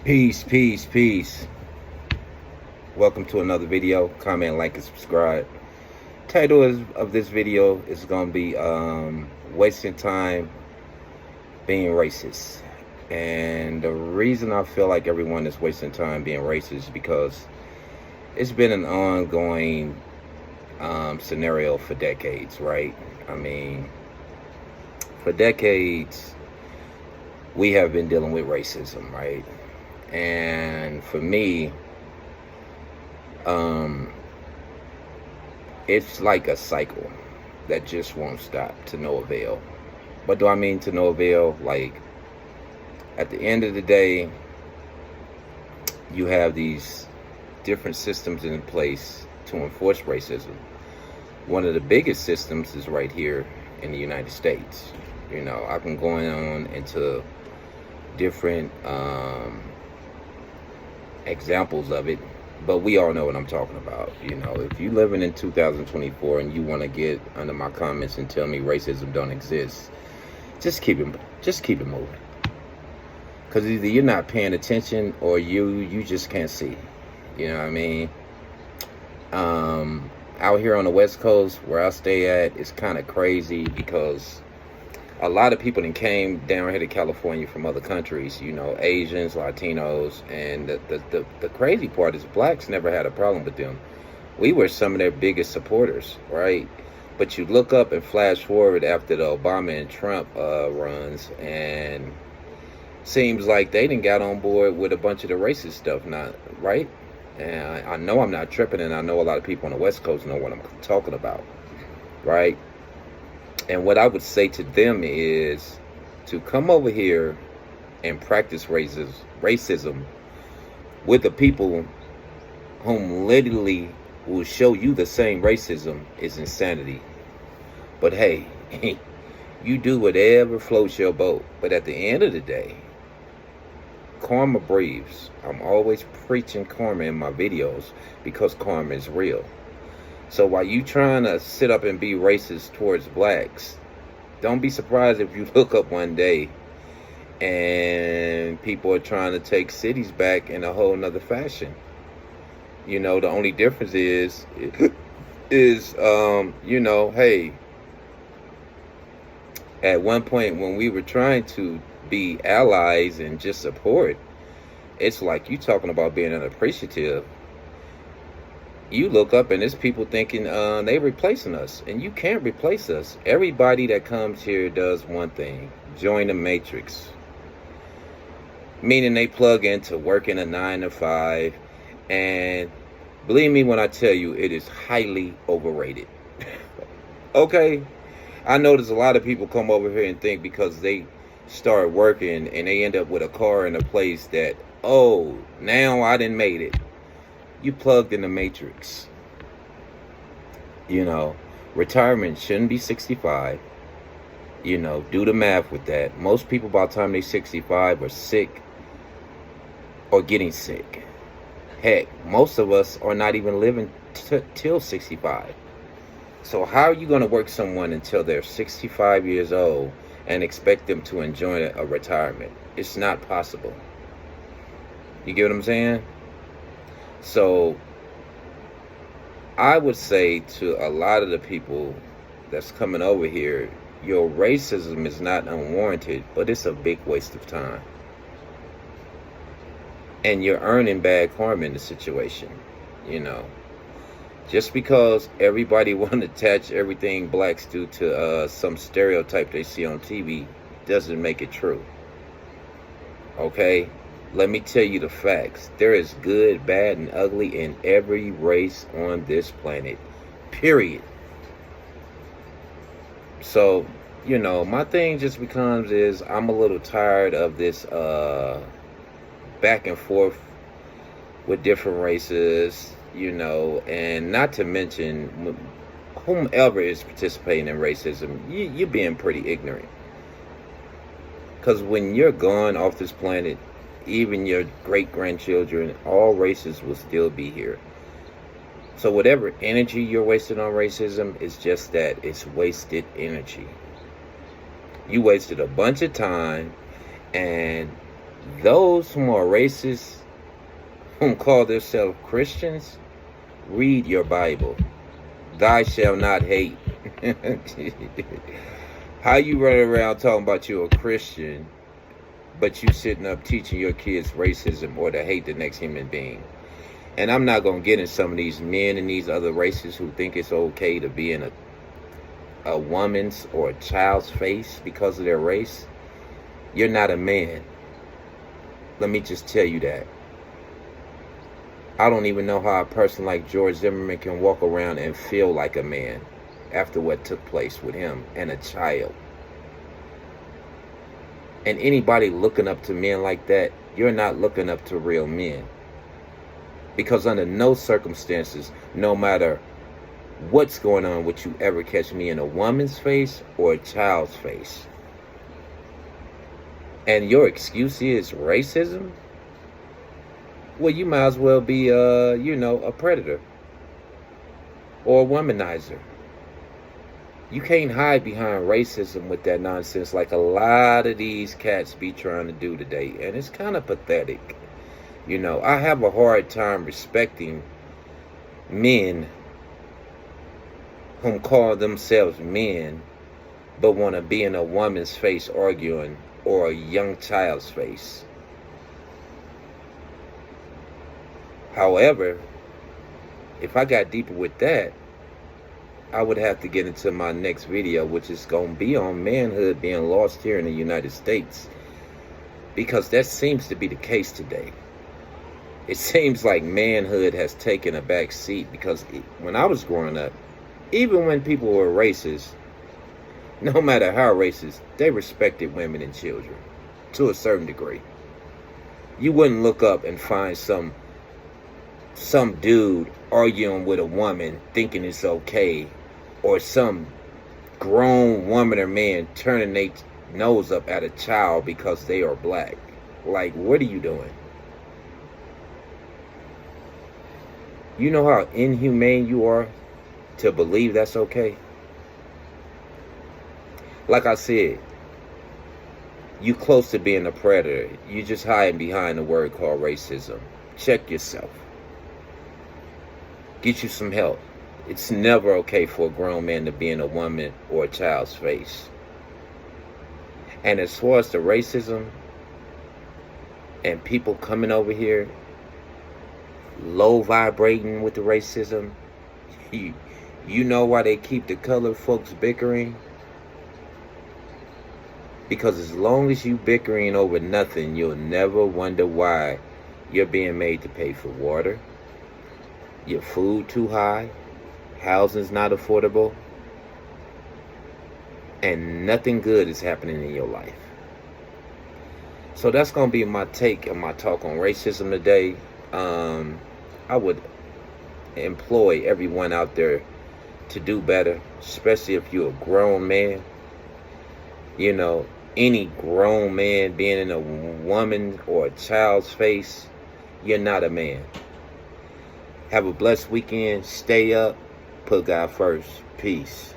Peace, peace, peace. Welcome to another video. Comment, like, and subscribe. Title of this video is going to be wasting time being racist. And the reason I feel like everyone is wasting time being racist is because it's been an ongoing scenario for decades, right? I mean, for decades, we have been dealing with racism, right? And for me, it's like a cycle that just won't stop to no avail. What do I mean to no avail? Like, at the end of the day, you have these different systems in place to enforce racism. One of the biggest systems is right here in the United States. You know, I can go on into different examples of it, but we all know what I'm talking about. You know, if you living in 2024 and you want to get under my comments and tell me racism don't exist, just keep it moving. Because either you're not paying attention or you just can't see. You know what I mean? Out here on the West Coast where I stay at, it's kind of crazy because a lot of people that came down here to California from other countries, you know, Asians, Latinos, and the crazy part is blacks never had a problem with them. We were some of their biggest supporters, right? But you look up and flash forward after the Obama and Trump runs, and seems like they didn't got on board with a bunch of the racist stuff, not right? And I know I'm not tripping, and I know a lot of people on the West Coast know what I'm talking about, right? And what I would say to them is to come over here and practice racism with the people whom literally will show you the same racism is insanity. But hey, you do whatever floats your boat. But at the end of the day, karma breathes. I'm always preaching karma in my videos because karma is real. So while you trying to sit up and be racist towards blacks, don't be surprised if you look up one day and people are trying to take cities back in a whole nother fashion. You know, the only difference is you know, hey, at one point when we were trying to be allies and just support, it's like you talking about being unappreciative. You look up and there's people thinking they replacing us, and you can't replace us. Everybody that comes here does one thing: join the matrix, meaning they plug into working a 9 to 5. And believe me when I tell you, it is highly overrated. Okay, I know there's a lot of people come over here and think because they start working and they end up with a car in a place that, oh, now I done made it. You plugged in the matrix. You know, retirement shouldn't be 65. You know, do the math with that. Most people by the time they're 65 are sick or getting sick. Heck, most of us are not even living till 65. So how are you going to work someone until they're 65 years old and expect them to enjoy a retirement? It's not possible. You get what I'm saying? So I would say to a lot of the people that's coming over here, your racism is not unwarranted, but it's a big waste of time. And you're earning bad karma in the situation, you know. Just because everybody want to attach everything blacks do to some stereotype they see on TV doesn't make it true. Okay? Let me tell you the facts. There is good, bad, and ugly in every race on this planet. Period. So, you know, my thing just becomes is I'm a little tired of this back and forth with different races, you know, and not to mention whomever is participating in racism, you're being pretty ignorant. Because when you're gone off this planet, even your great-grandchildren, all races will still be here. So whatever energy you're wasting on racism is just that. It's wasted energy. You wasted a bunch of time, and those who are racist, whom call themselves Christians, read your Bible. Thou shalt not hate. How you running around talking about you're a Christian, but you sitting up teaching your kids racism or to hate the next human being? And I'm not going to get in some of these men and these other races who think it's okay to be in a woman's or a child's face because of their race. You're not a man. Let me just tell you that. I don't even know how a person like George Zimmerman can walk around and feel like a man after what took place with him and a child. And anybody looking up to men like that, you're not looking up to real men. Because under no circumstances, no matter what's going on, would you ever catch me in a woman's face or a child's face. And your excuse is racism? Well, you might as well be, a predator or a womanizer. You can't hide behind racism with that nonsense like a lot of these cats be trying to do today. And it's kind of pathetic. I have a hard time respecting men whom call themselves men but want to be in a woman's face arguing or a young child's face. However, if I got deeper with that, I would have to get into my next video, which is going to be on manhood being lost here in the United States. Because that seems to be the case today. It seems like manhood has taken a back seat because when I was growing up, even when people were racist, no matter how racist, they respected women and children to a certain degree. You wouldn't look up and find some dude arguing with a woman thinking it's okay, or some grown woman or man turning their nose up at a child because they are black. Like, what are you doing? You know how inhumane you are to believe that's okay? Like I said, you close to being a predator. You just hiding behind a word called racism. Check yourself. Get you some help. It's never okay for a grown man to be in a woman or a child's face. And as far as the racism and people coming over here low vibrating with the racism, you know why they keep the colored folks bickering? Because as long as you bickering over nothing, you'll never wonder why you're being made to pay for water, your food too high, housing's not affordable, and nothing good is happening in your life. So that's going to be my take and my talk on racism today. I would employ everyone out there to do better, especially if you're a grown man. Any grown man being in a woman or a child's face, you're not a man. Have a blessed weekend. Stay up. Put God first. Peace.